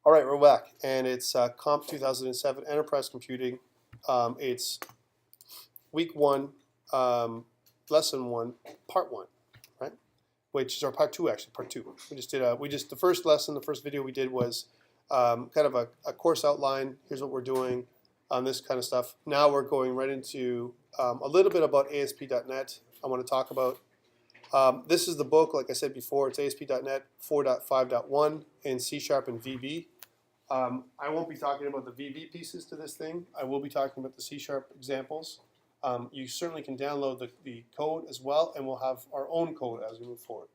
All right, we're back, and it's COMP2007 Enterprise Computing. It's week 1, lesson 1, part 1, right? Which is our part 2, actually, part 2. The first lesson, the first video we did was kind of a course outline. Here's what we're doing, this kind of stuff. Now we're going right into a little bit about ASP.NET. I want to talk about. This is the book, like I said before. It's ASP.NET 4.5.1 in C# and VB. I won't be talking about the VB pieces to this thing. I will be talking about the C# examples. You certainly can download the code as well, and we'll have our own code as we move forward.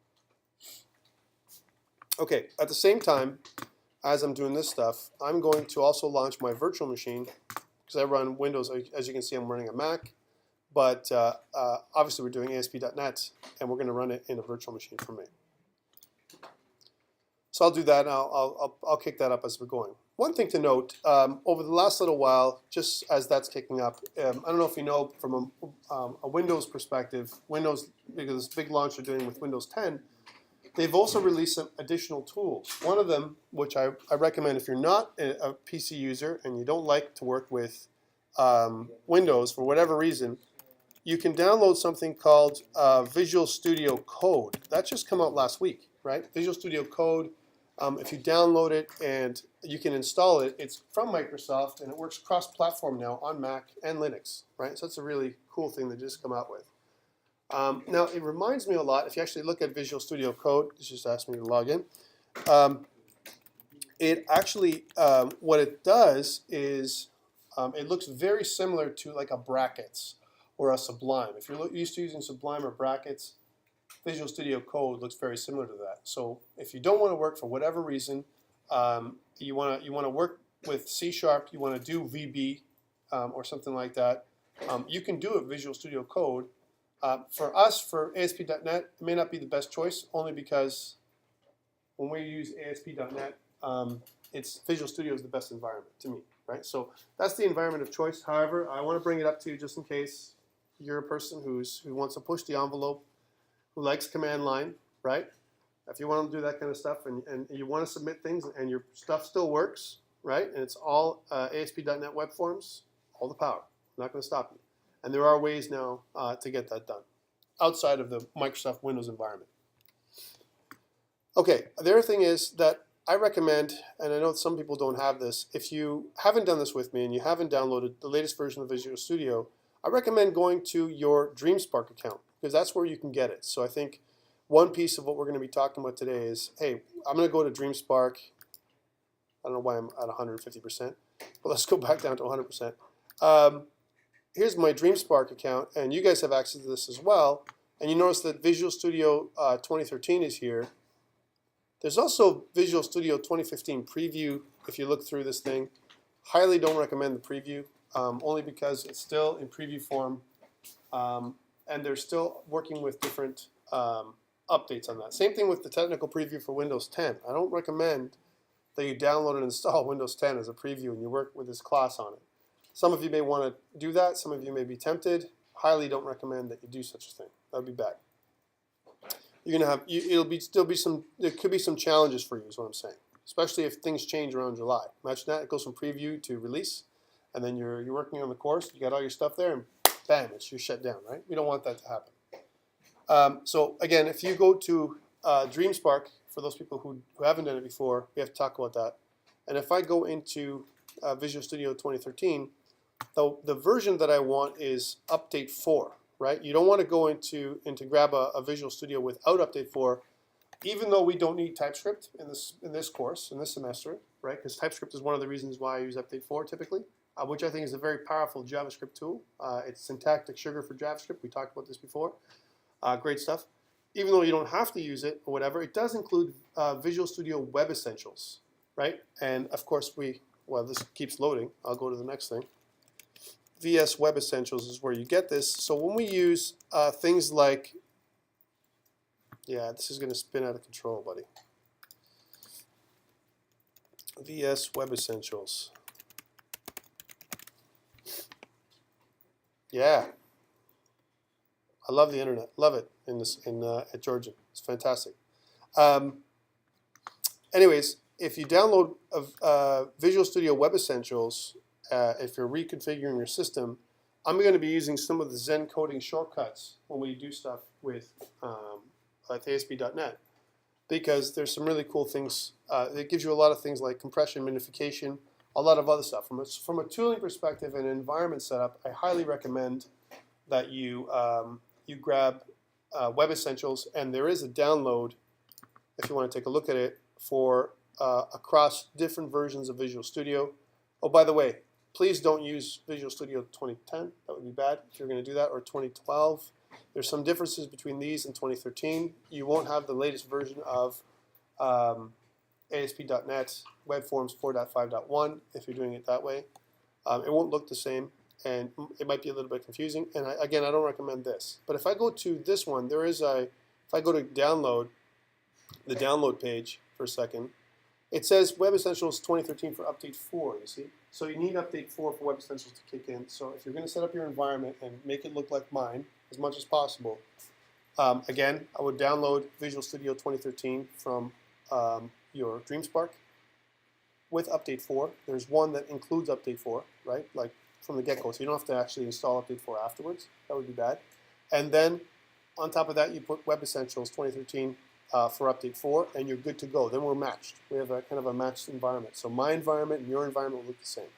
Okay, at the same time, as I'm doing this stuff, I'm going to also launch my virtual machine, because I run Windows. As you can see, I'm running a Mac, but obviously we're doing ASP.NET, and we're going to run it in a virtual machine for me. So I'll do that, and I'll kick that up as we're going. One thing to note, over the last little while, just as that's kicking up, I don't know if you know from a Windows perspective, Windows, because this big launch they're doing with Windows 10, they've also released some additional tools. One of them, which I recommend if you're not a PC user and you don't like to work with Windows for whatever reason, you can download something called Visual Studio Code. That just came out last week, right? Visual Studio Code. If you download it and you can install it, it's from Microsoft and it works cross-platform now on Mac and Linux, right? So that's a really cool thing they just come out with. Now it reminds me a lot. If you actually look at Visual Studio Code, it just asked me to log in. It actually, what it does is it looks very similar to like a brackets or a Sublime. If you're used to using Sublime or brackets, Visual Studio Code looks very similar to that. So if you don't want to work for whatever reason, you want to work with C#, you want to do VB or something like that, you can do it Visual Studio Code. For us, for ASP.NET, it may not be the best choice, only because when we use ASP.NET, it's Visual Studio is the best environment to me, right? So that's the environment of choice. However, I want to bring it up to you just in case you're a person who wants to push the envelope, who likes command line, right? If you want to do that kind of stuff and you want to submit things and your stuff still works, right? And it's all ASP.NET web forms, all the power. I'm not going to stop you. And there are ways now to get that done outside of the Microsoft Windows environment. Okay, the other thing is that I recommend, and I know some people don't have this, if you haven't done this with me and you haven't downloaded the latest version of Visual Studio, I recommend going to your DreamSpark account, because that's where you can get it. So I think one piece of what we're going to be talking about today is, hey, I'm going to go to DreamSpark. I don't know why I'm at 150%, but let's go back down to 100%. Here's my DreamSpark account, and you guys have access to this as well. And you notice that Visual Studio 2013 is here. There's also Visual Studio 2015 preview. If you look through this thing, highly don't recommend the preview, only because it's still in preview form. And they're still working with different updates on that. Same thing with the technical preview for Windows 10. I don't recommend that you download and install Windows 10 as a preview and you work with this class on it. Some of you may want to do that. Some of you may be tempted. Highly don't recommend that you do such a thing. That would be bad. You're gonna have there could be some challenges for you, is what I'm saying. Especially if things change around July. Imagine that it goes from preview to release, and then you're working on the course. You got all your stuff there, and bam, you're shut down, right? We don't want that to happen. So again, if you go to DreamSpark, for those people who haven't done it before, we have to talk about that. And if I go into Visual Studio 2013, the version that I want is Update 4, right? You don't want to go into grab a Visual Studio without Update 4, even though we don't need TypeScript in this course, in this semester, right? Because TypeScript is one of the reasons why I use Update 4 typically. Which I think is a very powerful JavaScript tool. It's syntactic sugar for JavaScript. We talked about this before. Great stuff. Even though you don't have to use it or whatever, it does include Visual Studio Web Essentials, right? And of course well, this keeps loading. I'll go to the next thing. VS Web Essentials is where you get this. So when we use things like, yeah, this is going to spin out of control, buddy. VS Web Essentials. Yeah, I love the internet. Love it at Georgia. It's fantastic. Anyways, if you download Visual Studio Web Essentials, if you're reconfiguring your system, I'm going to be using some of the Zen coding shortcuts when we do stuff with ASP.NET, because there's some really cool things. It gives you a lot of things like compression, minification, a lot of other stuff. From a tooling perspective and environment setup, I highly recommend that you grab Web Essentials, and there is a download if you want to take a look at it for across different versions of Visual Studio. Oh, by the way, please don't use Visual Studio 2010. That would be bad if you're going to do that, or 2012. There's some differences between these and 2013. You won't have the latest version of ASP.NET Web Forms 4.5.1 if you're doing it that way. It won't look the same, and it might be a little bit confusing. And again, I don't recommend this. But if I go to this one, there is if I go to download, the download page for a second, it says Web Essentials 2013 for Update 4, you see? So you need Update 4 for Web Essentials to kick in. So if you're going to set up your environment and make it look like mine as much as possible, again, I would download Visual Studio 2013 from your DreamSpark with Update 4. There's one that includes Update 4, right? Like from the get-go, so you don't have to actually install Update 4 afterwards. That would be bad. And then on top of that, you put Web Essentials 2013 for Update 4, and you're good to go. Then we're matched. We have a kind of a matched environment. So my environment and your environment will look the same.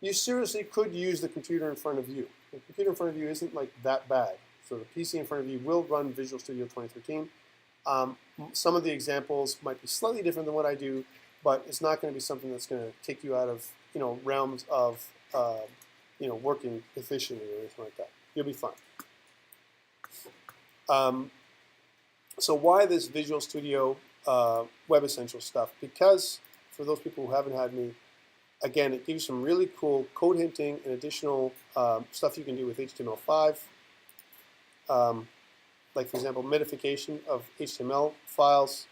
You seriously could use the computer in front of you. The computer in front of you isn't like that bad. So the PC in front of you will run Visual Studio 2013. Some of the examples might be slightly different than what I do, but it's not going to be something that's going to kick you out of realms of working efficiently or anything like that. You'll be fine. So why this Visual Studio Web Essentials stuff? Because for those people who haven't had me, again, it gives you some really cool code hinting and additional stuff you can do with HTML5. Like, for example, minification of HTML files,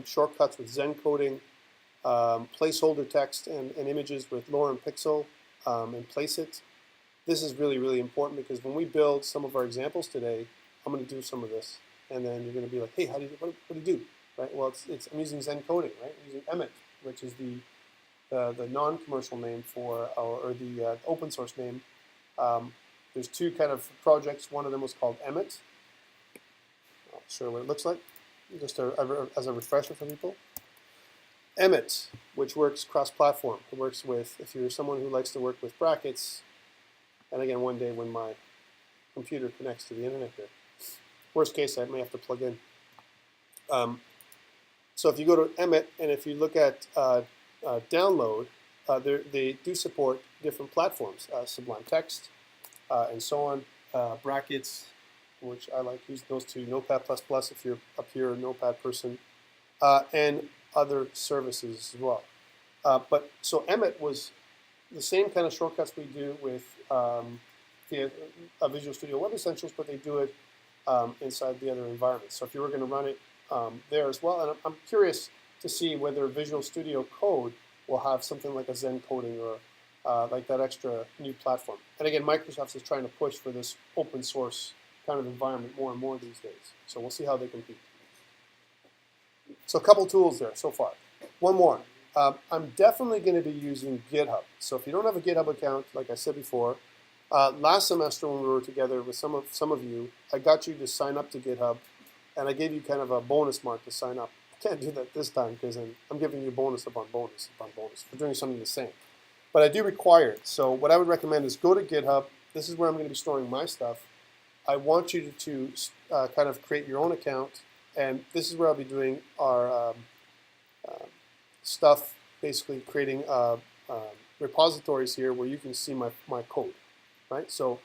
shortcuts with Zen coding, placeholder text and images with Lorem Pixel, and place it. This is really, really important, because when we build some of our examples today, I'm going to do some of this. And then you're going to be like, hey, what do you do? Right? Well, I'm using Zen coding, right? I'm using Emmett, which is the non-commercial name for, or the open source name. There's two kind of projects. One of them was called Emmett. Not sure what it looks like. Just as a refresher for people. Emmett, which works cross-platform. It works with, if you're someone who likes to work with brackets, and again, one day when my computer connects to the internet here. Worst case, I may have to plug in. So if you go to Emmett, and if you look at download, they do support different platforms, Sublime Text, and so on, brackets, which I like using those two, Notepad++ if you're up here a Notepad person, and other services as well. So Emmett was the same kind of shortcuts we do with Visual Studio Web Essentials, but they do it inside the other environments. So if you were going to run it there as well, and I'm curious to see whether Visual Studio Code will have something like a Zen coding or like that extra new platform. And again, Microsoft is trying to push for this open source kind of environment more and more these days. So we'll see how they compete. So a couple tools there so far. One more. I'm definitely going to be using GitHub. So if you don't have a GitHub account, like I said before, last semester when we were together with some of you, I got you to sign up to GitHub, and I gave you kind of a bonus mark to sign up. I can't do that this time because I'm giving you bonus upon bonus upon bonus for doing something the same. But I do require it. So what I would recommend is go to GitHub. This is where I'm going to be storing my stuff. I want you to kind of create your own account, and this is where I'll be doing our stuff, basically creating repositories here where you can see my code. Right? So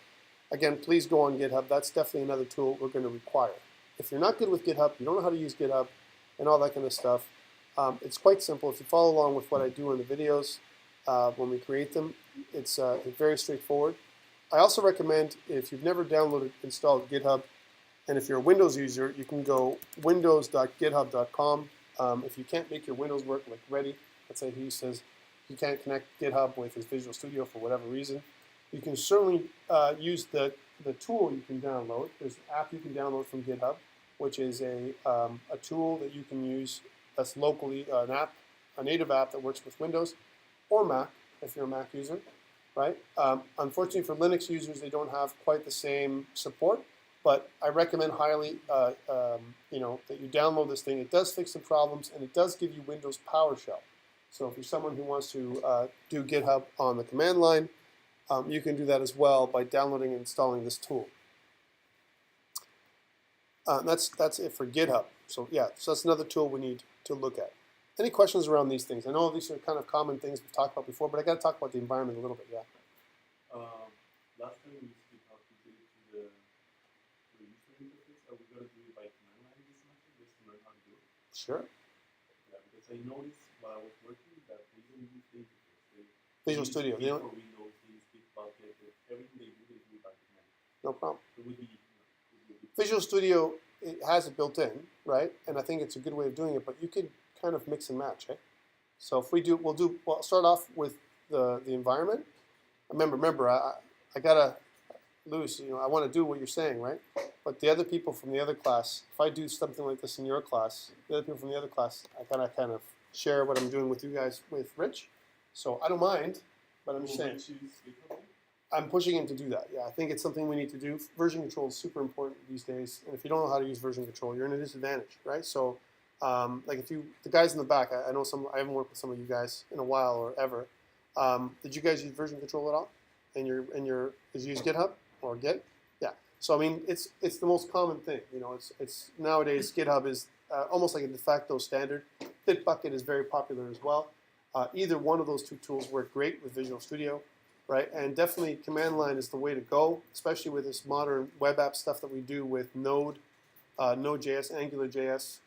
again, please go on GitHub. That's definitely another tool we're going to require. If you're not good with GitHub, you don't know how to use GitHub and all that kind of stuff, it's quite simple. If you follow along with what I do in the videos when we create them, it's very straightforward. I also recommend, if you've never installed GitHub, and if you're a Windows user, you can go windows.github.com. If you can't make your Windows work like Reddy, let's say he says he can't connect GitHub with his Visual Studio for whatever reason, you can certainly use the tool you can download. There's an app you can download from GitHub, which is a tool that you can use that's locally an app, a native app that works with Windows or Mac if you're a Mac user, right? Unfortunately for Linux users, they don't have quite the same support, but I recommend highly, you know, that you download this thing. It does fix the problems, and it does give you Windows PowerShell. So if you're someone who wants to do GitHub on the command line, you can do that as well by downloading and installing this tool. That's it for GitHub. So yeah, so that's another tool we need to look at. Any questions around these things? I know these are kind of common things we've talked about before, but I got to talk about the environment a little bit. Yeah. Last time we used how to do it to the user interface. Are we going to do it by command line this semester just to learn how to do it? Sure. Yeah, because I noticed while I was working that they don't use the interface. Visual Studio. They use Windows, they use Bitbucket, everything they do by command. No problem. It would be, Visual Studio, it has it built in, right? And I think it's a good way of doing it, but you could kind of mix and match, eh? So if we do, we'll start off with the environment. Remember, I gotta, Louis, you know, I want to do what you're saying, right? But the other people from the other class, if I do something like this in your class, the other people from the other class, I gotta kind of share what I'm doing with you guys with Rich. So I don't mind, but I'm just saying. I'm pushing him to do that. Yeah, I think it's something we need to do. Version control is super important these days, and if you don't know how to use version control, you're in a disadvantage, right? So, like if you, the guys in the back, I know some. I haven't worked with some of you guys in a while or ever. Did you guys use version control at all? Did you use GitHub or Git? Yeah. So I mean, it's the most common thing. You know, it's nowadays GitHub is almost like a de facto standard. Bitbucket is very popular as well. Either one of those two tools work great with Visual Studio. Right, and definitely command line is the way to go, especially with this modern web app stuff that we do with Node, Node.js, AngularJS.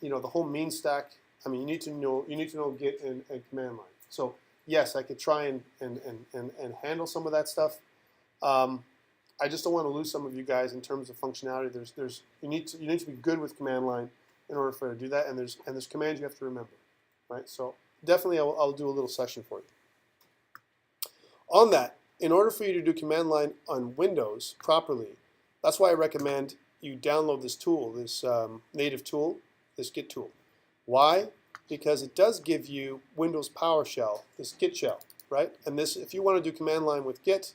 You know, the whole mean stack. I mean, you need to know Git and command line. So yes, I could try and handle some of that stuff. I just don't want to lose some of you guys in terms of functionality. You need to be good with command line in order for it to do that, and there's commands you have to remember, right? So definitely, I'll do a little session for you. On that, in order for you to do command line on Windows properly, that's why I recommend you download this tool, this native tool, this Git tool. Why? Because it does give you Windows PowerShell, this Git shell, right? And this, if you want to do command line with Git,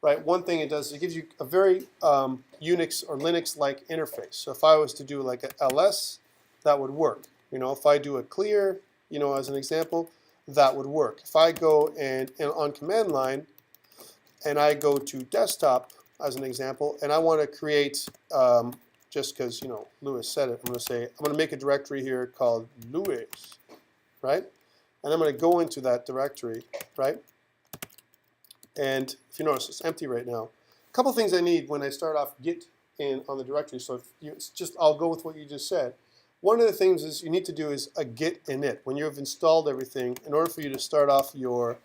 right, one thing it does, it gives you a very Unix or Linux-like interface. So if I was to do like a ls, that would work. You know, if I do a clear, you know, as an example, that would work. If I go and on command line and I go to desktop as an example, and I want to create, just because, you know, Louis said it, I'm going to make a directory here called Louis, right? And I'm going to go into that directory, right? And if you notice, it's empty right now. A couple things I need when I start off Git on the directory. So if you I'll go with what you just said. One of the things is you need to do is a git init. When you've installed everything, in order for you to start off your,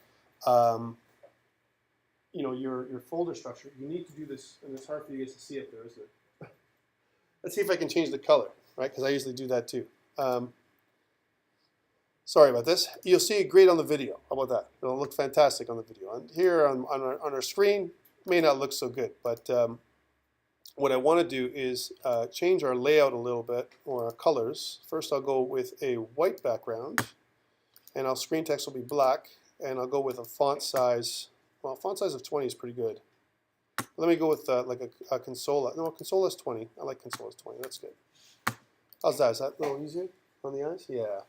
you know, your folder structure, you need to do this, and it's hard for you guys to see up there, isn't it? Let's see if I can change the color, right? Because I usually do that too. Sorry about this. You'll see it great on the video. How about that? It'll look fantastic on the video. And here on our screen, may not look so good, but what I want to do is change our layout a little bit, or our colors. First I'll go with a white background, and our screen text will be black, and I'll go with a font size, well, font size of 20 is pretty good. Let me go with like a Consola. No, Consola is 20. I like Consola is 20. That's good. How's that? Is that a little easier on the eyes? Yeah.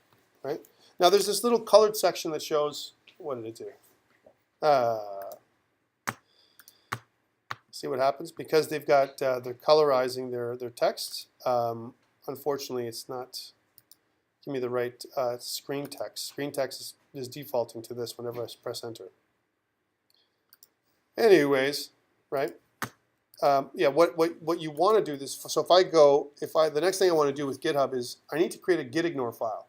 Right? Now there's this little colored section that shows, what did it do? See what happens? Because they've got, they're colorizing their text. Unfortunately, it's not giving me the right screen text. Screen text is defaulting to this whenever I press enter. Anyways, right? Yeah, what you want to do this. So if I go, the next thing I want to do with GitHub is I need to create a gitignore file.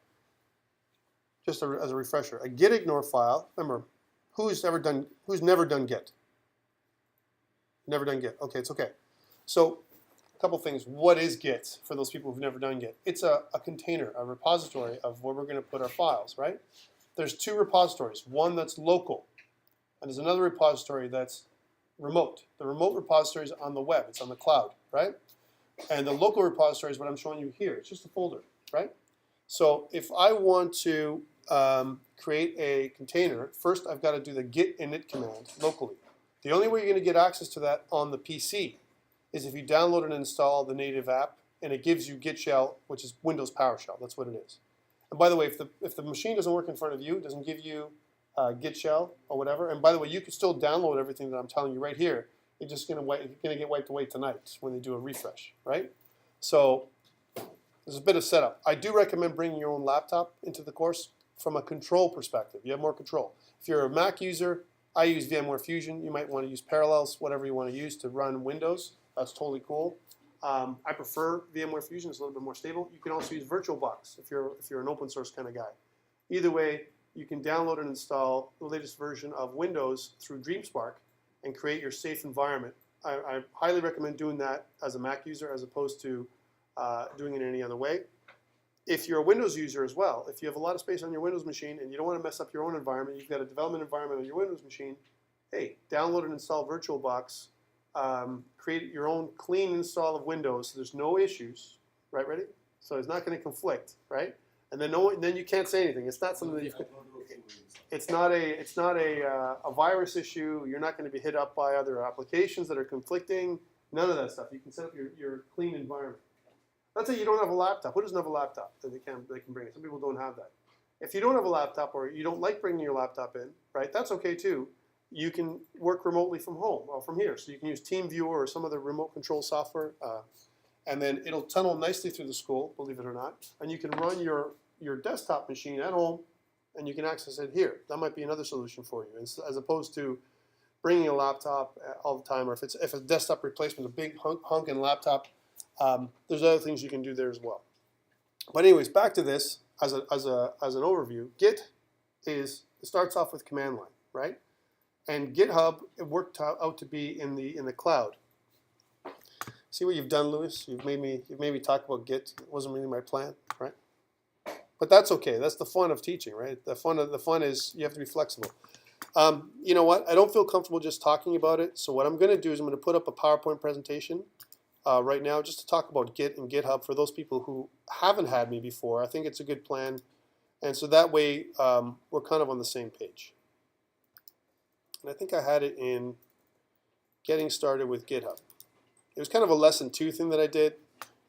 Just as a refresher, a gitignore file. Remember, who's never done Git? Never done Git. Okay, it's okay. So a couple things. What is Git for those people who've never done Git? It's a container, a repository of where we're going to put our files, right? There's two repositories. One that's local, and there's another repository that's remote. The remote repository is on the web. It's on the cloud, right? And the local repository is what I'm showing you here. It's just a folder, right? So if I want to create a container, first I've got to do the git init command locally. The only way you're going to get access to that on the PC is if you download and install the native app, and it gives you Git shell, which is Windows PowerShell. That's what it is. And by the way, if the machine doesn't work in front of you, it doesn't give you Git shell or whatever. And by the way, you can still download everything that I'm telling you right here. You're just going to get wiped away tonight when they do a refresh, right? So there's a bit of setup. I do recommend bringing your own laptop into the course from a control perspective. You have more control. If you're a Mac user, I use VMware Fusion. You might want to use Parallels, whatever you want to use to run Windows. That's totally cool. I prefer VMware Fusion. It's a little bit more stable. You can also use VirtualBox if you're an open source kind of guy. Either way, you can download and install the latest version of Windows through DreamSpark and create your safe environment. I highly recommend doing that as a Mac user as opposed to doing it any other way. If you're a Windows user as well, if you have a lot of space on your Windows machine and you don't want to mess up your own environment, you've got a development environment on your Windows machine, hey, download and install VirtualBox. Create your own clean install of Windows so there's no issues, right? Ready? So it's not going to conflict, right? And then then you can't say anything. It's not something that you can. It's not a virus issue. You're not going to be hit up by other applications that are conflicting. None of that stuff. You can set up your clean environment. Let's say you don't have a laptop. Who doesn't have a laptop that they can bring it? Some people don't have that. If you don't have a laptop or you don't like bringing your laptop in, right? That's okay too. You can work remotely from home or from here. So you can use TeamViewer or some other remote control software, and then it'll tunnel nicely through the school, believe it or not. And you can run your desktop machine at home, and you can access it here. That might be another solution for you, as opposed to bringing a laptop all the time, or if a desktop replacement, a big honking laptop. There's other things you can do there as well. But anyways, back to this as an overview. Git it starts off with command line, right? And GitHub, it worked out to be in the cloud. See what you've done, Louis? You've made me talk about Git. It wasn't really my plan, right? But that's okay. That's the fun of teaching, right? The fun is you have to be flexible. You know what? I don't feel comfortable just talking about it. So what I'm going to do is I'm going to put up a PowerPoint presentation right now just to talk about Git and GitHub for those people who haven't had me before. I think it's a good plan. And so that way we're kind of on the same page. And I think I had it in getting started with GitHub. It was kind of a lesson 2 thing that I did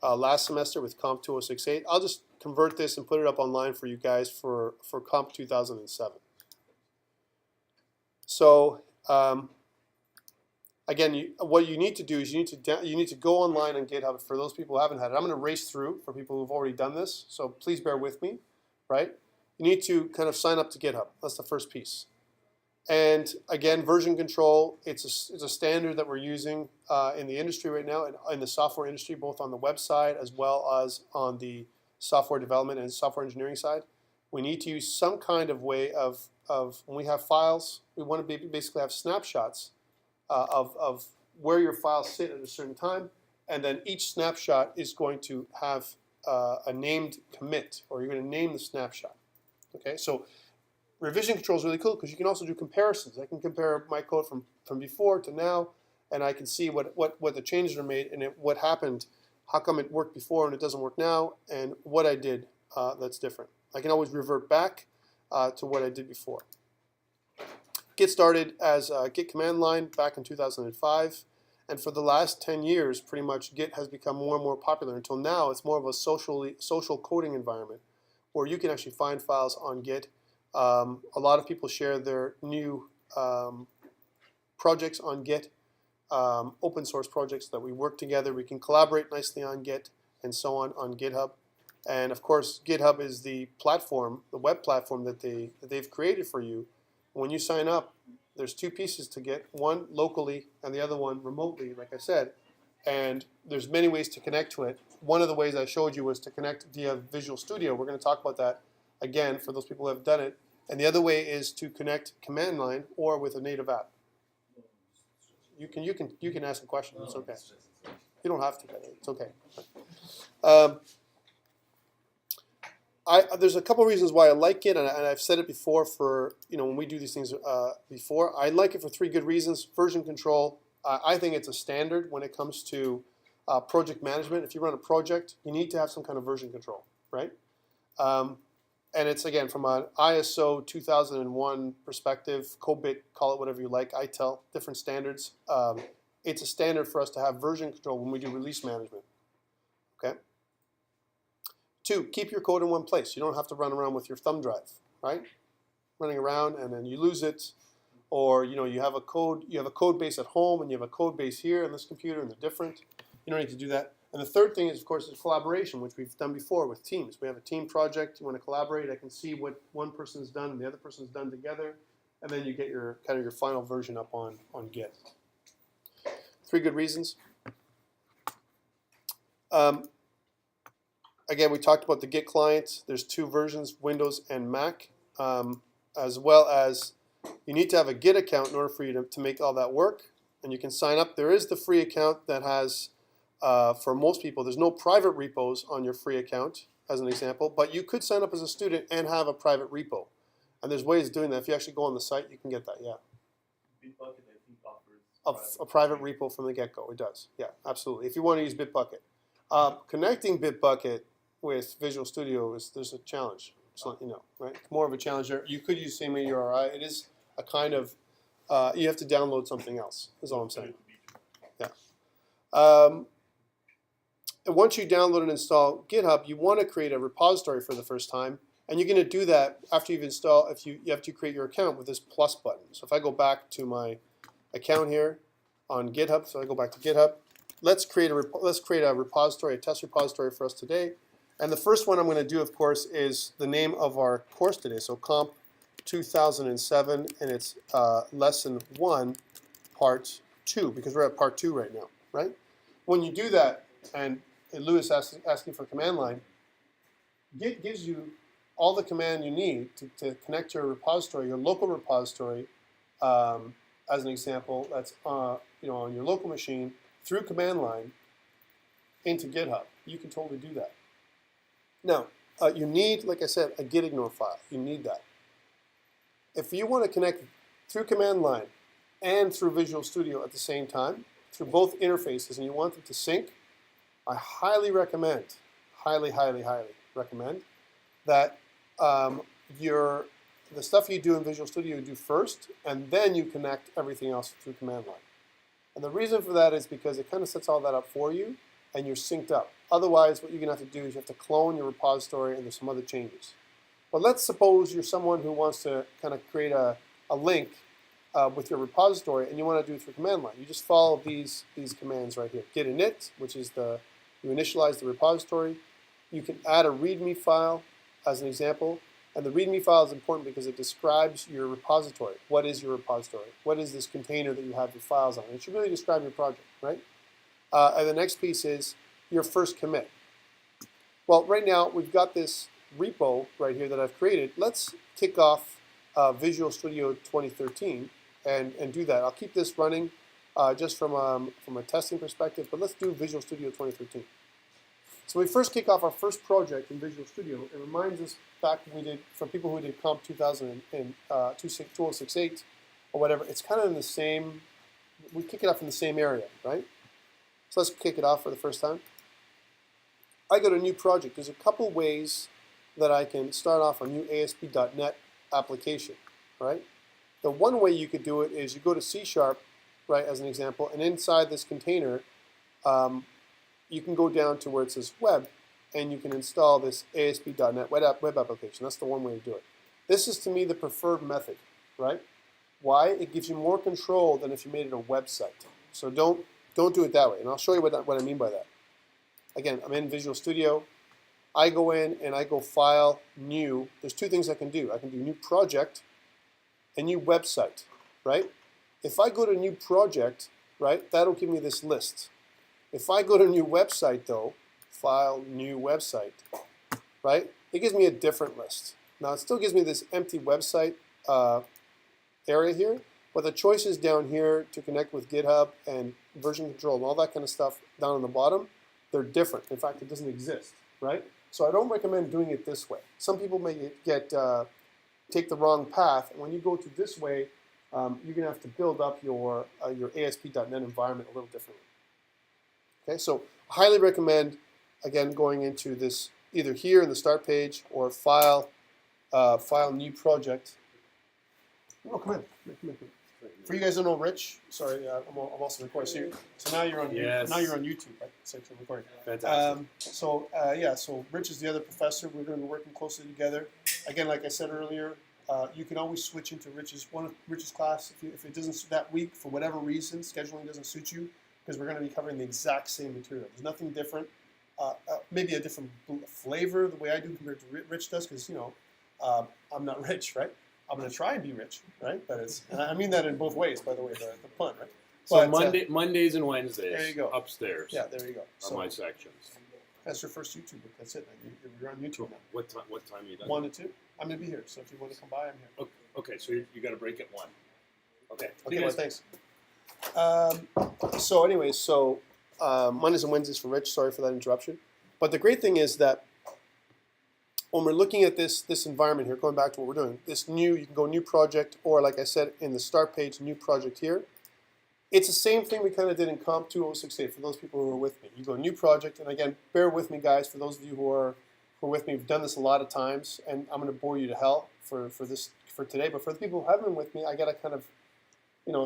last semester with COMP2007. I'll just convert this and put it up online for you guys for COMP2007. So again, what you need to do is you need to go online on GitHub for those people who haven't had it. I'm going to race through for people who've already done this, so please bear with me, right? You need to kind of sign up to GitHub. That's the first piece. And again, version control, it's a standard that we're using in the industry right now, and in the software industry, both on the web side as well as on the software development and software engineering side. We need to use some kind of way of when we have files, we want to basically have snapshots of where your files sit at a certain time, and then each snapshot is going to have a named commit, or you're going to name the snapshot. Okay, so revision control is really cool because you can also do comparisons. I can compare my code from before to now, and I can see what the changes are made and what happened, how come it worked before and it doesn't work now, and what I did that's different. I can always revert back to what I did before. Git started as a Git command line back in 2005, and for the last 10 years, pretty much Git has become more and more popular until now. It's more of a social coding environment where you can actually find files on Git. A lot of people share their new projects on Git, open source projects that we work together. We can collaborate nicely on Git and so on GitHub. And of course, GitHub is the platform, the web platform that they've created for you. When you sign up, there's 2 pieces to Git, one locally and the other one remotely, like I said. And there's many ways to connect to it. One of the ways I showed you was to connect via Visual Studio. We're going to talk about that again for those people who have done it. And the other way is to connect command line or with a native app. You can ask a question. It's okay. You don't have to. It's okay. There's a couple reasons why I like it, and I've said it before. For when we do these things before, I like it for 3 good reasons. Version control. I think it's a standard when it comes to project management. If you run a project, you need to have some kind of version control, right? And it's, again, from an ISO 2001 perspective, COBIT, call it whatever you like, ITIL, different standards. It's a standard for us to have version control when we do release management. Okay. 2, keep your code in one place. You don't have to run around with your thumb drive, right? Running around and then you lose it, or you have a code base at home and you have a code base here on this computer and they're different. You don't need to do that. And the third thing is, of course, is collaboration, which we've done before with teams. We have a team project. You want to collaborate. I can see what one person's done and the other person's done together, and then you get your your final version up on Git. 3 good reasons. Again, we talked about the Git client. There's 2 versions, Windows and Mac, as well as you need to have a Git account in order for you to make all that work. And you can sign up. There is the free account that has, for most people, there's no private repos on your free account, as an example, but you could sign up as a student and have a private repo. And there's ways of doing that. If you actually go on the site, you can get that, yeah. Bitbucket, I think, offers A private repo from the get-go, it does. Yeah, absolutely. If you want to use Bitbucket. Connecting Bitbucket with Visual Studio, there's a challenge. Just let you know, right? More of a challenge there. You could use same URI. It is a kind of, you have to download something else, is all I'm saying. Yeah. And once you download and install GitHub, you want to create a repository for the first time. And you're going to do that after you've installed, if you have to create your account with this plus button. So if I go back to my account here on GitHub, so I go back to GitHub, let's create a repository, a test repository for us today. And the first one I'm going to do, of course, is the name of our course today. So COMP2007, and it's lesson 1, part 2, because we're at part 2 right now, right? When you do that, and Lewis asking for command line, Git gives you all the command you need to connect your repository, your local repository, as an example, that's on your local machine through command line into GitHub. You can totally do that. Now, you need, like I said, a git ignore file. You need that. If you want to connect through command line and through Visual Studio at the same time, through both interfaces, and you want them to sync, I highly recommend, highly recommend that the stuff you do in Visual Studio you do first, and then you connect everything else through command line. And the reason for that is because it kind of sets all that up for you, and you're synced up. Otherwise, what you're going to have to do is you have to clone your repository, and there's some other changes. But let's suppose you're someone who wants to kind of create a link with your repository, and you want to do it through command line. You just follow these commands right here. Git init, which is you initialize the repository. You can add a README file as an example. And the README file is important because it describes your repository. What is your repository? What is this container that you have your files on? It should really describe your project, right? And the next piece is your first commit. Well, right now we've got this repo right here that I've created. Let's kick off Visual Studio 2013 and do that. I'll keep this running just from a testing perspective, but let's do Visual Studio 2013. So we first kick off our first project in Visual Studio. It reminds us back when we did, for people who did COMP2007 or whatever, it's kind of in the same, we kick it off in the same area, right? So let's kick it off for the first time. I go to a new project. There's a couple ways that I can start off a new ASP.NET application, right? The one way you could do it is you go to C#, right, as an example, and inside this container, you can go down to where it says web, and you can install this ASP.NET web application. That's the one way to do it. This is, to me, the preferred method, right? Why? It gives you more control than if you made it a website. So don't do it that way, and I'll show you what I mean by that. Again, I'm in Visual Studio. I go in and I go File, New. There's 2 things I can do. I can do New Project and New Website, right? If I go to New Project, right, that'll give me this list. If I go to New Website, though, File, New Website, right, it gives me a different list. Now, it still gives me this empty website area here, but the choices down here to connect with GitHub and version control and all that kind of stuff down on the bottom, they're different. In fact, it doesn't exist, right? So I don't recommend doing it this way. Some people may take the wrong path, and when you go to this way, you're going to have to build up your ASP.NET environment a little differently. Okay, so I highly recommend, again, going into this either here in the start page or file, file new project. Oh, come in. Come in. For you guys who don't know Rich, sorry, I'm also recording. So now you're on now you're on YouTube, right? So I'm recording. Fantastic. So Rich is the other professor. We're going to be working closely together. Again, like I said earlier, you can always switch into Rich's class if it doesn't suit that week for whatever reason, scheduling doesn't suit you, because we're going to be covering the exact same material. There's nothing different. Maybe a different flavor the way I do compared to Rich does, because I'm not rich, right? I'm going to try and be rich, right? But and I mean that in both ways, by the way, the pun, right? So Mondays and Wednesdays. There you go. Upstairs. Yeah, there you go. Are my sections. That's your first YouTube. That's it. You're on YouTube now. What time are you done? 1 to 2. I'm going to be here. So if you want to come by, I'm here. Okay, so you got a break at 1. Okay. Okay, well, thanks. So Mondays and Wednesdays for Rich. Sorry for that interruption. But the great thing is that when we're looking at this environment here, going back to what we're doing, you can go new project, or like I said in the start page, new project here. It's the same thing we kind of did in COMP2007 for those people who are with me. You go new project, and again, bear with me, guys. For those of you who are with me, we've done this a lot of times, and I'm going to bore you to hell for today. But for the people who haven't been with me, I got to kind of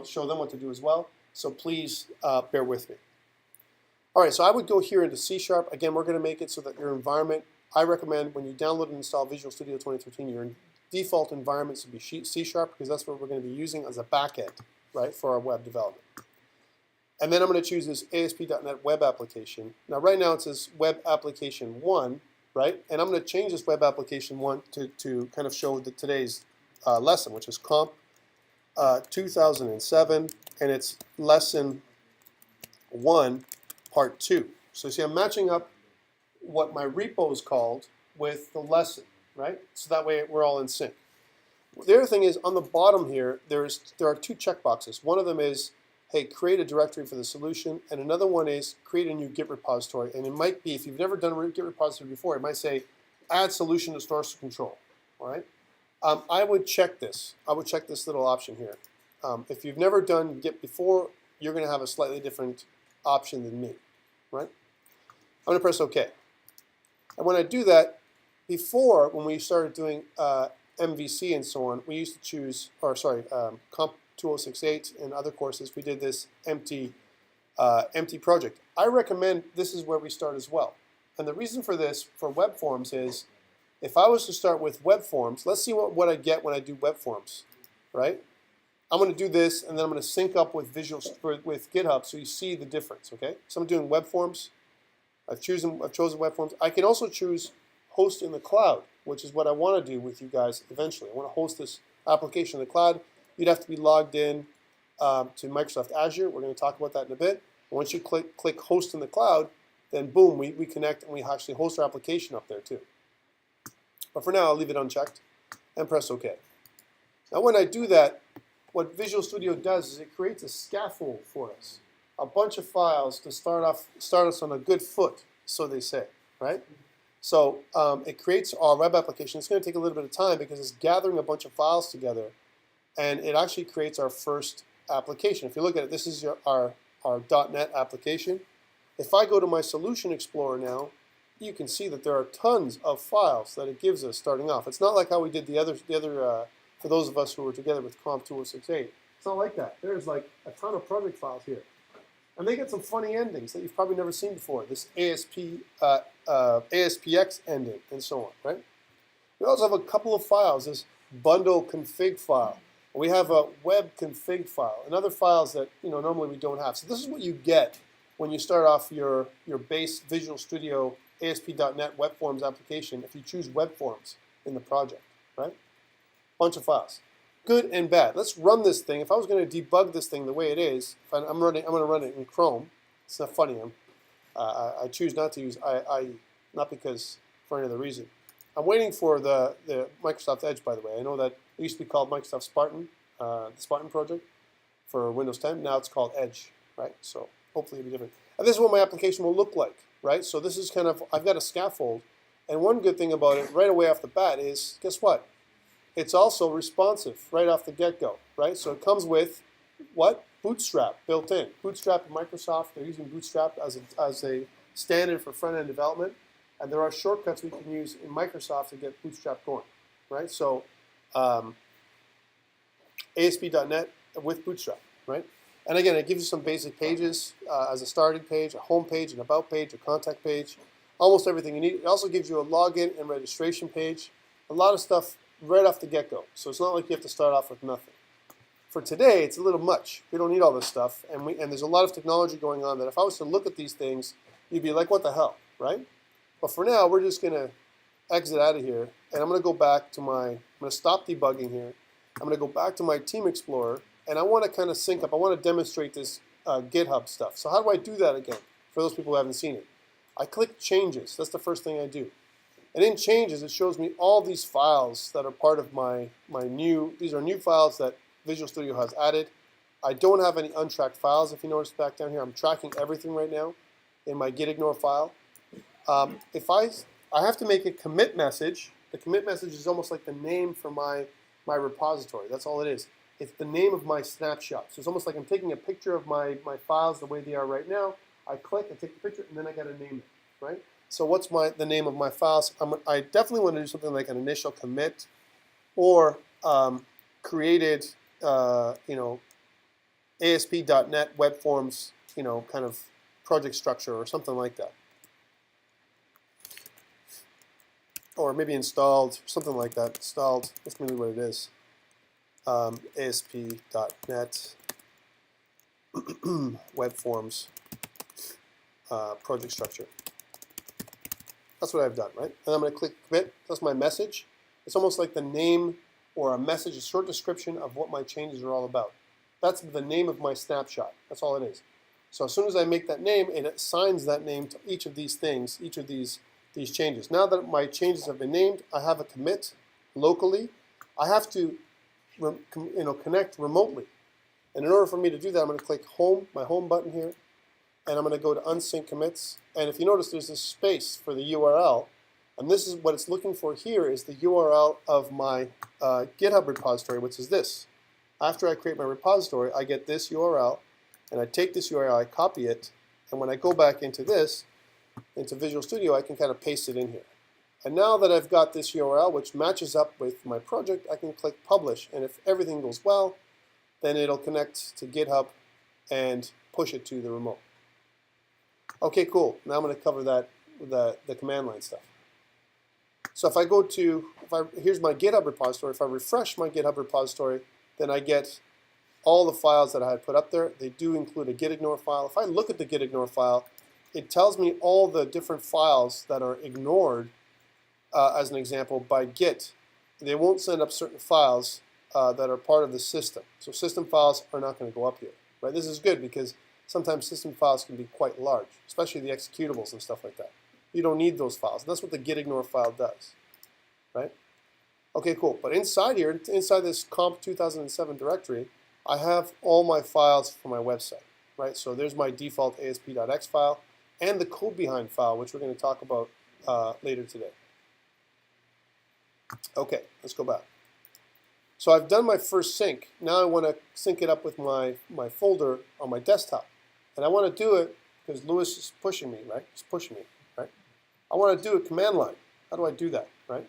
show them what to do as well. So please bear with me. All right, so I would go here into C#. Again, we're going to make it so that your environment, I recommend when you download and install Visual Studio 2013, your default environment should be C#, because that's what we're going to be using as a backend, right, for our web development. And then I'm going to choose this ASP.NET web application. Now, right now it says web application 1, right? And I'm going to change this web application 1 to kind of show today's lesson, which is COMP 2007, and it's lesson 1, part 2. So you see I'm matching up what my repo is called with the lesson, right? So that way we're all in sync. The other thing is on the bottom here, there are 2 checkboxes. One of them is, hey, create a directory for the solution, and another one is create a new Git repository. And it might be, if you've never done a Git repository before, it might say add solution to source control. All right? I would check this. I would check this little option here. If you've never done Git before, you're going to have a slightly different option than me, right? I'm going to press OK. And when I do that, before, when we started doing MVC and so on, we used to choose, COMP2008 and other courses, we did this empty project. I recommend this is where we start as well. And the reason for this, for web forms, is if I was to start with web forms, let's see what I get when I do web forms, right? I'm going to do this, and then I'm going to sync up with with GitHub so you see the difference, okay? So I'm doing web forms. I've chosen web forms. I can also choose host in the cloud, which is what I want to do with you guys eventually. I want to host this application in the cloud. You'd have to be logged in to Microsoft Azure. We're going to talk about that in a bit. And once you click host in the cloud, then boom, we connect and we actually host our application up there too. But for now, I'll leave it unchecked and press OK. Now when I do that, what Visual Studio does is it creates a scaffold for us. A bunch of files to start us on a good foot, so they say, right? So it creates our web application. It's going to take a little bit of time because it's gathering a bunch of files together, and it actually creates our first application. If you look at it, this is our .NET application. If I go to my Solution Explorer now, you can see that there are tons of files that it gives us starting off. It's not like how we did the other for those of us who were together with COMP2008. It's not like that. There's like a ton of project files here. And they get some funny endings that you've probably never seen before. This ASPX ending and so on, right? We also have a couple of files. This bundle config file. And we have a web config file and other files that normally we don't have. So this is what you get when you start off your base Visual Studio ASP.NET Web Forms application if you choose Web Forms in the project, right? Bunch of files. Good and bad. Let's run this thing. If I was going to debug this thing the way it is, I'm going to run it in Chrome. It's not funny. I choose not to use not because for any other reason. I'm waiting for the Microsoft Edge, by the way. I know that it used to be called Microsoft Spartan, the Spartan project for Windows 10. Now it's called Edge, right? So hopefully it'll be different. And this is what my application will look like, right? So this is kind of, I've got a scaffold. And one good thing about it right away off the bat is, guess what? It's also responsive right off the get-go, right? So it comes with what? Bootstrap built in. Bootstrap and Microsoft, they're using Bootstrap as a standard for front-end development. And there are shortcuts we can use in Microsoft to get Bootstrap going, right? So ASP.NET with Bootstrap, right? And again, it gives you some basic pages as a starting page, a home page, an about page, a contact page, almost everything you need. It also gives you a login and registration page, a lot of stuff right off the get-go. So it's not like you have to start off with nothing. For today, it's a little much. We don't need all this stuff, and there's a lot of technology going on that if I was to look at these things, you'd be like, what the hell, right? But for now, we're just going to exit out of here, and I'm going to go back to I'm going to stop debugging here. I'm going to go back to my Team Explorer, and I want to kind of sync up. I want to demonstrate this GitHub stuff. So how do I do that again, for those people who haven't seen it? I click Changes. That's the first thing I do. And in Changes, it shows me all these files that are part of these are new files that Visual Studio has added. I don't have any untracked files, if you notice back down here. I'm tracking everything right now in my gitignore file. If I have to make a commit message. The commit message is almost like the name for my repository. That's all it is. It's the name of my snapshot. So it's almost like I'm taking a picture of my files the way they are right now. I click, I take the picture, and then I got to name it, right? So what's the name of my files? I definitely want to do something like an initial commit, or created, ASP.NET web forms, kind of project structure or something like that. Or maybe installed, something like that. Installed, that's maybe what it is. ASP.NET web forms project structure. That's what I've done, right? And I'm going to click commit. That's my message. It's almost like the name or a message, a short description of what my changes are all about. That's the name of my snapshot. That's all it is. So as soon as I make that name, it assigns that name to each of these things, each of these changes. Now that my changes have been named, I have a commit locally. I have to connect remotely. And in order for me to do that, I'm going to click home, my home button here, and I'm going to go to unsync commits. And if you notice, there's this space for the URL, and this is what it's looking for here is the URL of my GitHub repository, which is this. After I create my repository, I get this URL, and I take this URL, I copy it, and when I go back into Visual Studio, I can kind of paste it in here. And now that I've got this URL, which matches up with my project, I can click Publish, and if everything goes well, then it'll connect to GitHub and push it to the remote. Okay, cool. Now I'm going to cover the command line stuff. So if I go to, here's my GitHub repository. If I refresh my GitHub repository, then I get all the files that I had put up there. They do include a gitignore file. If I look at the gitignore file, it tells me all the different files that are ignored, as an example, by Git. They won't send up certain files that are part of the system. So system files are not going to go up here. Right? This is good because sometimes system files can be quite large, especially the executables and stuff like that. You don't need those files. And that's what the gitignore file does. Right? Okay, cool. But inside here, inside this COMP2007 directory, I have all my files for my website. Right? So there's my default ASP.x file and the code behind file, which we're going to talk about later today. Okay, let's go back. So I've done my first sync. Now I want to sync it up with my folder on my desktop. And I want to do it because Lewis is pushing me, right? He's pushing me, right? I want to do a command line. How do I do that, right?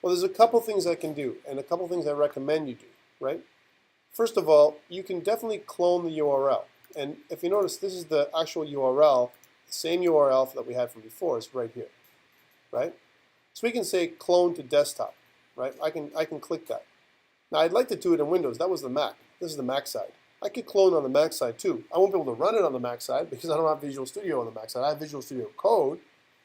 Well, there's a couple things I can do and a couple things I recommend you do, right? First of all, you can definitely clone the URL. And if you notice, this is the actual URL, the same URL that we had from before is right here, right? So we can say clone to desktop, right? I can click that. Now I'd like to do it in Windows. That was the Mac. This is the Mac side. I could clone on the Mac side too. I won't be able to run it on the Mac side because I don't have Visual Studio on the Mac side. I have Visual Studio Code.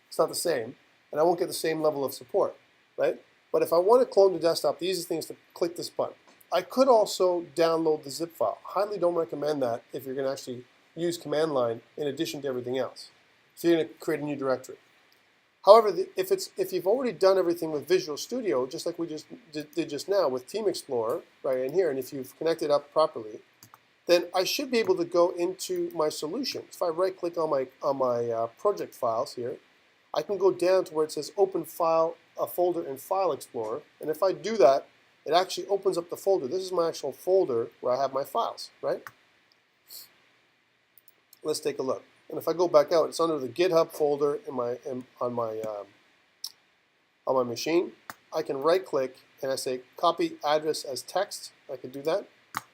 It's not the same. And I won't get the same level of support, right? But if I want to clone to desktop, the easiest thing is to click this button. I could also download the zip file. Highly don't recommend that if you're going to actually use command line in addition to everything else. So you're going to create a new directory. However, if you've already done everything with Visual Studio, just like we just did just now with Team Explorer, right in here, and if you've connected up properly, then I should be able to go into my solutions. If I right-click on my project files here, I can go down to where it says Open File, a folder in File Explorer, and if I do that, it actually opens up the folder. This is my actual folder where I have my files, right? Let's take a look. and if I go back out, it's under the GitHub folder on my machine. I can right-click and I say copy address as text. I can do that.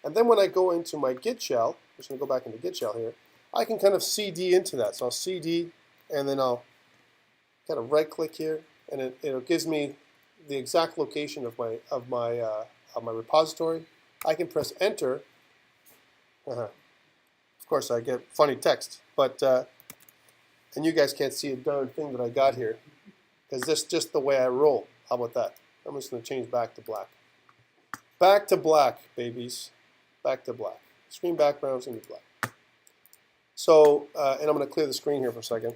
And then when I go into my Git shell, I'm just going to go back into Git shell here, I can kind of CD into that. So I'll CD, and then I'll kind of right-click here, and it gives me the exact location of my repository. I can press enter. Of course, I get funny text, but and you guys can't see a darn thing that I got here, because this is just the way I roll. How about that? I'm just going to change back to black. Back to black, babies. Back to black. Screen background is going to be black. So, and I'm going to clear the screen here for a second.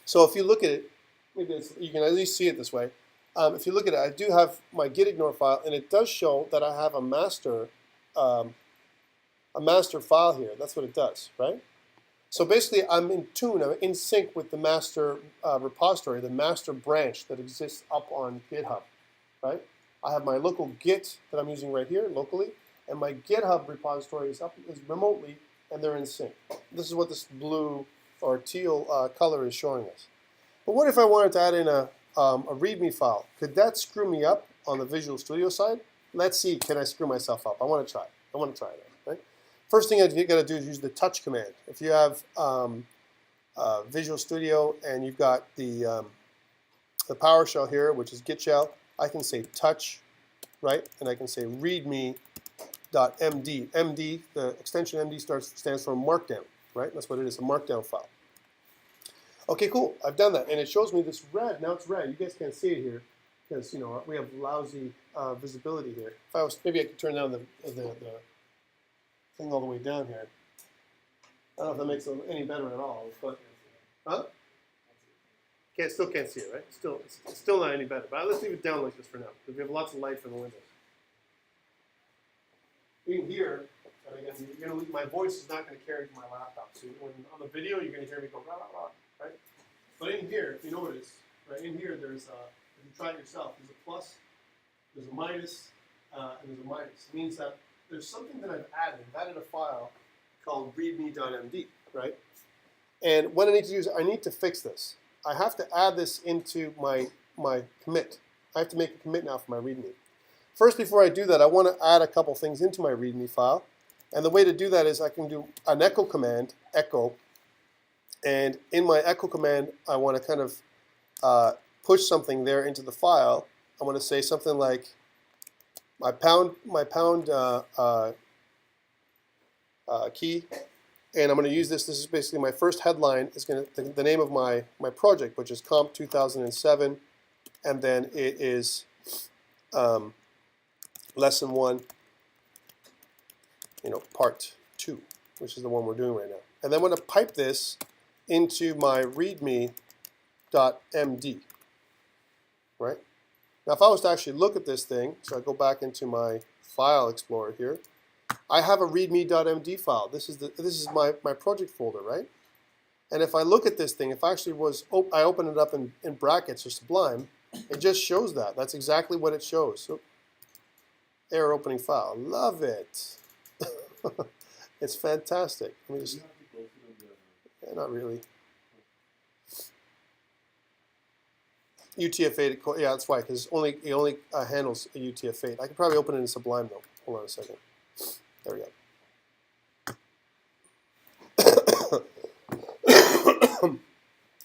So if you look at it, maybe you can at least see it this way. If you look at it, I do have my gitignore file, and it does show that I have a master file here. That's what it does, right? So basically, I'm in tune, I'm in sync with the master repository, the master branch that exists up on GitHub, right? I have my local Git that I'm using right here locally, and my GitHub repository is remotely, and they're in sync. This is what this blue or teal color is showing us. But what if I wanted to add in a README file? Could that screw me up on the Visual Studio side? Let's see, can I screw myself up? I want to try it. I want to try it, right? First thing you got to do is use the touch command. If you have Visual Studio and you've got the PowerShell here, which is Git shell, I can say touch, right? And I can say readme.md. MD, the extension MD stands for Markdown, right? That's what it is, a Markdown file. Okay, cool. I've done that, and it shows me this red. Now it's red. You guys can't see it here because we have lousy visibility here. If I was, maybe I could turn down the thing all the way down here. I don't know if that makes it any better at all, but still can't see it, right? It's still not any better. But let's leave it down like this for now because we have lots of light from the windows. In here, and again, my voice is not going to carry to my laptop. So when on the video, you're going to hear me go rah rah rah, right? But in here, if you notice, right in here, there's if you try it yourself, there's a plus, there's a minus, and there's a minus. It means that there's something that I've added. I've added a file called readme.md, right? And what I need to do is I need to fix this. I have to add this into my commit. I have to make a commit now for my readme. First, before I do that, I want to add a couple things into my readme file. And the way to do that is I can do an echo command, echo. And in my echo command, I want to kind of push something there into the file. I want to say something like my pound key, and I'm going to use this. This is basically my first headline. Is going to the name of my project, which is COMP2007, and then it is lesson 1, part 2, which is the one we're doing right now. And then I'm going to pipe this into my readme.md, right? Now, if I was to actually look at this thing, so I go back into my file explorer here, I have a readme.md file. This is my project folder, right? And if I look at this thing, if I actually I open it up in brackets or Sublime, it just shows that. That's exactly what it shows. So, error opening file. Love it. It's fantastic. Let me just. Yeah, not really. UTF-8, yeah, that's why, because it only handles a UTF-8. I could probably open it in Sublime, though. Hold on a second. There we go.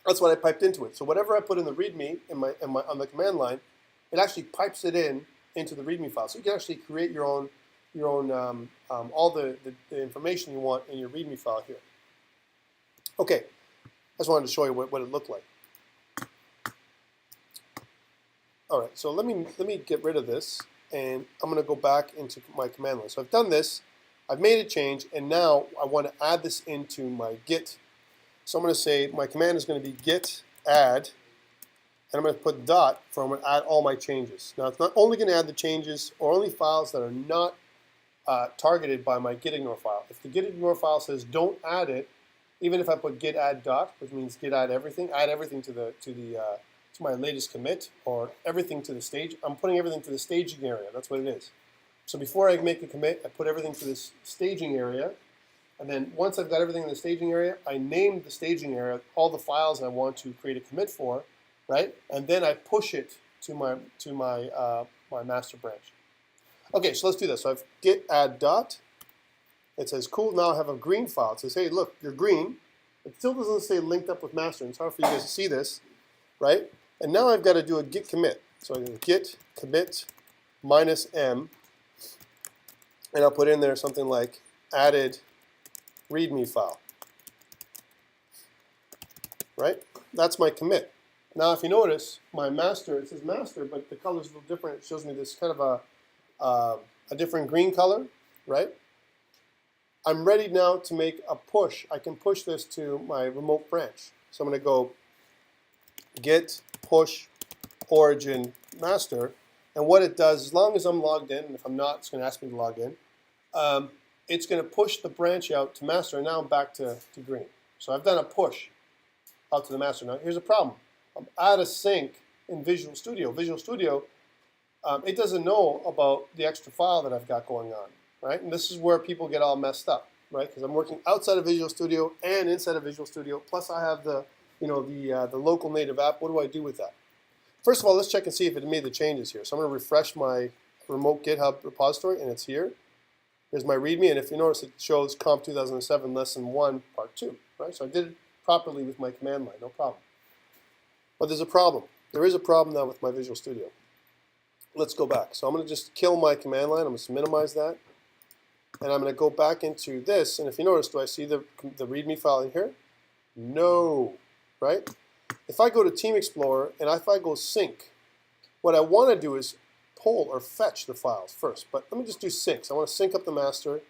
That's what I piped into it. So whatever I put in the README on the command line, it actually pipes it into the README file. So you can actually create your own all the information you want in your README file here. Okay, I just wanted to show you what it looked like. All right, so let me get rid of this, and I'm going to go back into my command line. So I've done this, I've made a change, and now I want to add this into my Git. So I'm going to say my command is going to be git add, and I'm going to put dot for I'm going to add all my changes. Now it's not only going to add the changes or only files that are not targeted by my gitignore file. If the gitignore file says don't add it, even if I put git add dot, which means git add everything to my latest commit or everything to the stage. I'm putting everything to the staging area. That's what it is. So before I make a commit, I put everything to this staging area. And then once I've got everything in the staging area, I name the staging area, all the files I want to create a commit for, right? And then I push it to my master branch. Okay, so let's do this. So I've git add dot. It says, cool, now I have a green file. It says, hey, look, you're green. It still doesn't say linked up with master. It's hard for you guys to see this, right? And now I've got to do a git commit. So I do git commit -m, and I'll put in there something like added README file, right? That's my commit. Now, if you notice, my master, it says master, but the color's a little different. It shows me this kind of a different green color, right? I'm ready now to make a push. I can push this to my remote branch. So I'm going to go git push origin master, and what it does, as long as I'm logged in, and if I'm not, it's going to ask me to log in, it's going to push the branch out to master, and now I'm back to green. So I've done a push out to the master. Now here's a problem. I'm out of sync in Visual Studio. Visual Studio, it doesn't know about the extra file that I've got going on, right? And this is where people get all messed up, right? Because I'm working outside of Visual Studio and inside of Visual Studio, plus I have the local native app. What do I do with that? First of all, let's check and see if it made the changes here. So I'm going to refresh my remote GitHub repository, and it's here. Here's my README, and if you notice, it shows COMP2007 Lesson 1, Part 2, right? So I did it properly with my command line, no problem. But there's a problem. There is a problem now with my Visual Studio. Let's go back. So I'm going to just kill my command line. I'm going to minimize that. And I'm going to go back into this, and if you notice, do I see the README file in here? No, right? If I go to Team Explorer and if I go sync, what I want to do is pull or fetch the files first. But let me just do syncs. I want to sync up the master,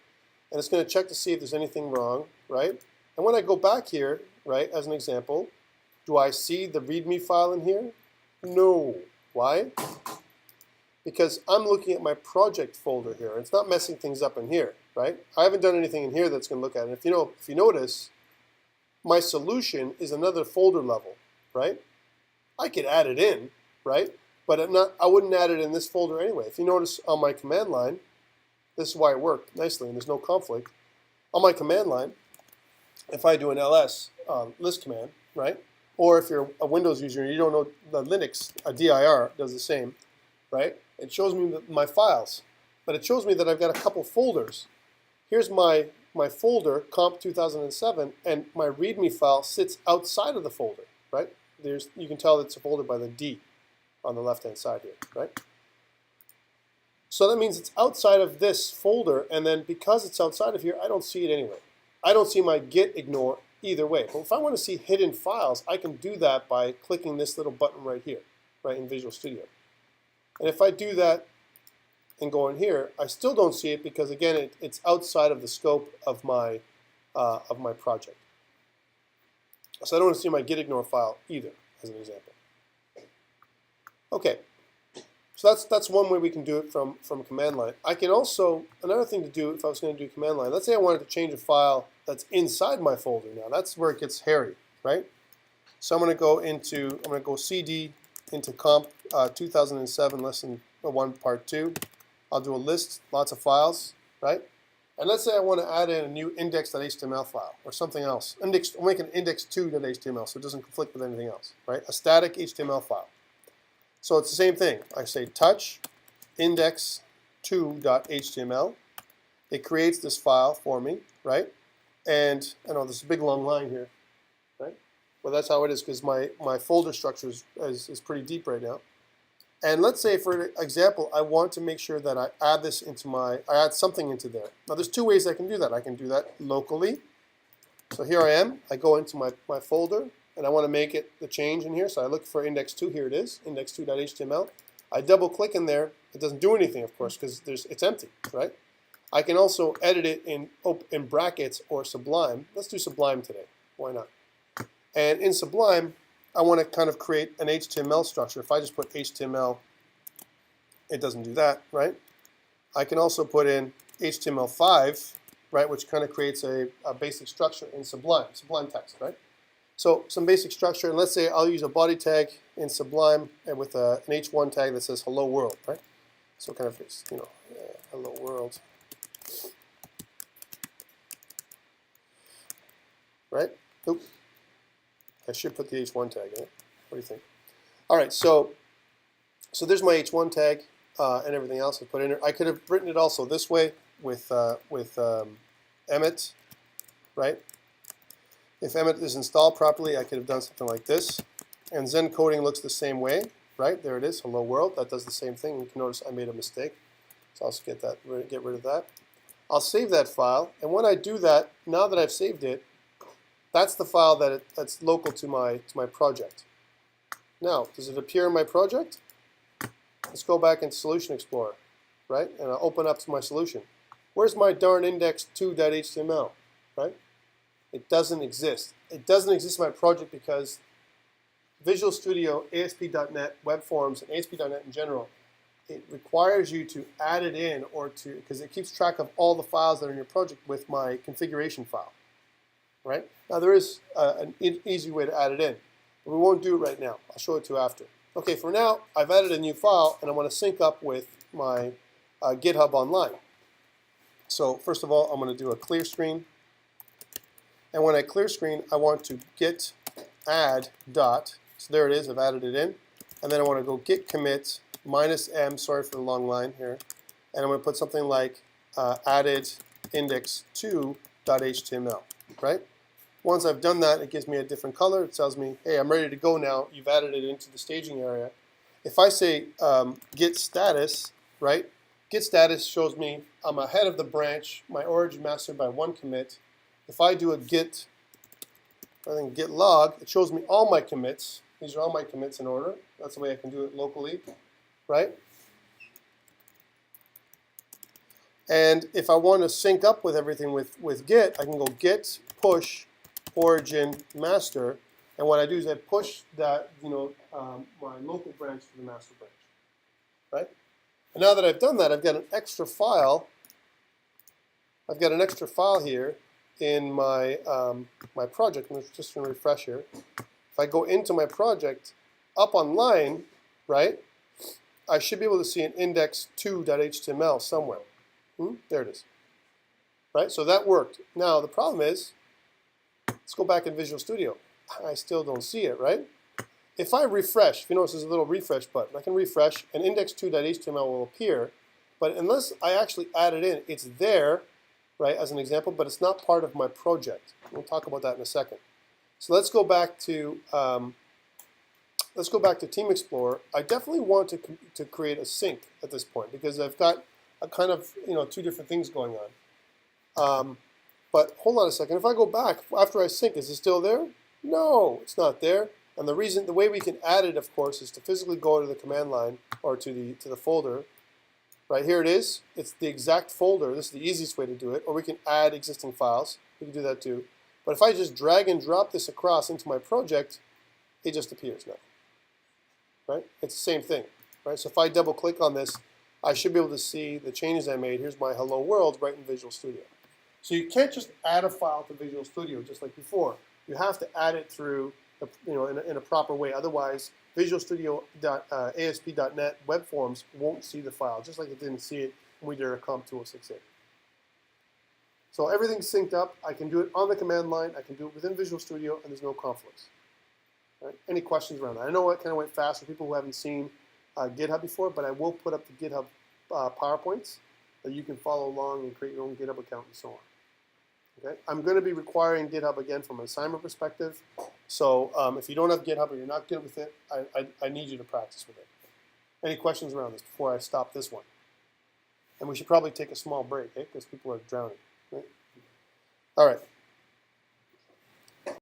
and it's going to check to see if there's anything wrong, right? And when I go back here, right, as an example, do I see the README file in here? No. Why? Because I'm looking at my project folder here. It's not messing things up in here, right? I haven't done anything in here that's going to look at it. If you notice, my solution is another folder level, right? I could add it in, right? But I wouldn't add it in this folder anyway. If you notice on my command line, this is why it worked nicely and there's no conflict. On my command line, if I do an ls list command, right? Or if you're a Windows user and you don't know the Linux, a dir does the same, right? It shows me my files, but it shows me that I've got a couple folders. Here's my folder, COMP2007, and my README file sits outside of the folder, right? You can tell it's a folder by the D on the left-hand side here, right? So that means it's outside of this folder, and then because it's outside of here, I don't see it anyway. I don't see my git ignore either way. But if I want to see hidden files, I can do that by clicking this little button right here, right, in Visual Studio. And if I do that and go in here, I still don't see it because, again, it's outside of the scope of my project. So I don't want to see my git ignore file either, as an example. Okay, so that's one way we can do it from command line. I can also, another thing to do if I was going to do command line, let's say I wanted to change a file that's inside my folder now. That's where it gets hairy, right? So I'm going to go CD into comp 2007 lesson 1 part 2. I'll do a list, lots of files, right? And let's say I want to add in a new index.html file or something else. I'll make an index2.html so it doesn't conflict with anything else, right? A static HTML file. So it's the same thing. I say touch index2.html. It creates this file for me, right? And I know there's a big long line here, right? Well, that's how it is because my folder structure is pretty deep right now. And let's say, for example, I want to make sure that I add this into I add something into there. Now, there's two ways I can do that. I can do that locally. So here I am. I go into my folder, and I want to make it the change in here. So I look for index2. Here it is, index2.html. I double click in there. It doesn't do anything, of course, because it's empty, right? I can also edit it in brackets or Sublime. Let's do Sublime today. Why not? And in Sublime, I want to kind of create an HTML structure. If I just put HTML, it doesn't do that, right? I can also put in HTML5, right, which kind of creates a basic structure in Sublime text, right? So some basic structure, and let's say I'll use a body tag in Sublime and with an H1 tag that says hello world, right? So kind of, hello world. right? Oop. I should put the H1 tag in it. What do you think? All right, so there's my H1 tag and everything else I put in there. I could have written it also this way with Emmett, right? If Emmett is installed properly, I could have done something like this. And Zen coding looks the same way, right? There it is, hello world. That does the same thing. You can notice I made a mistake. So I'll just get rid of that. I'll save that file. And when I do that, now that I've saved it, that's the file that's local to my project. Now, does it appear in my project? Let's go back into Solution Explorer, right? And I'll open up to my solution. Where's my darn index2.html, right? It doesn't exist. It doesn't exist in my project because Visual Studio, ASP.NET, Web Forms, and ASP.NET in general, it requires you to add it in because it keeps track of all the files that are in your project with my configuration file, right? Now there is an easy way to add it in, but we won't do it right now. I'll show it to you after. Okay, for now, I've added a new file, and I want to sync up with my GitHub online. So first of all, I'm going to do a clear screen. And when I clear screen, I want to git add dot. So there it is, I've added it in. And then I want to go git commit -m, sorry for the long line here. And I'm going to put something like added index2.html, right? Once I've done that, it gives me a different color. It tells me, hey, I'm ready to go now. You've added it into the staging area. If I say git status, right? Git status shows me I'm ahead of the branch, my origin master by 1 commit. If I do a git log, it shows me all my commits. These are all my commits in order. That's the way I can do it locally, right? And if I want to sync up with everything with Git, I can go git push origin master, and what I do is I push that, my local branch to the master branch, right? And now that I've done that, I've got an extra file. I've got an extra file here in my my project. I'm just going to refresh here. If I go into my project, up online, right, I should be able to see an index2.html somewhere. There it is. Right, so that worked. Now the problem is, let's go back in Visual Studio. I still don't see it, right? If I refresh, if you notice there's a little refresh button, I can refresh and index2.html will appear, but unless I actually add it in, it's there, right, as an example, but it's not part of my project. We'll talk about that in a second. So let's go back to Team Explorer. I definitely want to create a sync at this point because I've got a kind of two different things going on. But hold on a second. If I go back after I sync, is it still there? No, it's not there. And the way we can add it, of course, is to physically go to the command line or to the folder. Right here it is. It's the exact folder. This is the easiest way to do it. Or we can add existing files. We can do that too. But if I just drag and drop this across into my project, it just appears now. Right? It's the same thing. Right? So if I double click on this, I should be able to see the changes I made. Here's my hello world right in Visual Studio. So you can't just add a file to Visual Studio just like before. You have to add it through, in a proper way. Otherwise, Visual Studio ASP.NET Web Forms won't see the file, just like it didn't see it when we did our COMP2007. So everything's synced up. I can do it on the command line. I can do it within Visual Studio, and there's no conflicts. Right? Any questions around that? I know it kind of went fast for people who haven't seen GitHub before, but I will put up the GitHub PowerPoints that you can follow along and create your own GitHub account and so on. Okay? I'm going to be requiring GitHub again from an assignment perspective. So if you don't have GitHub or you're not good with it, I need you to practice with it. Any questions around this before I stop this one? And we should probably take a small break, because people are drowning. Right? All right.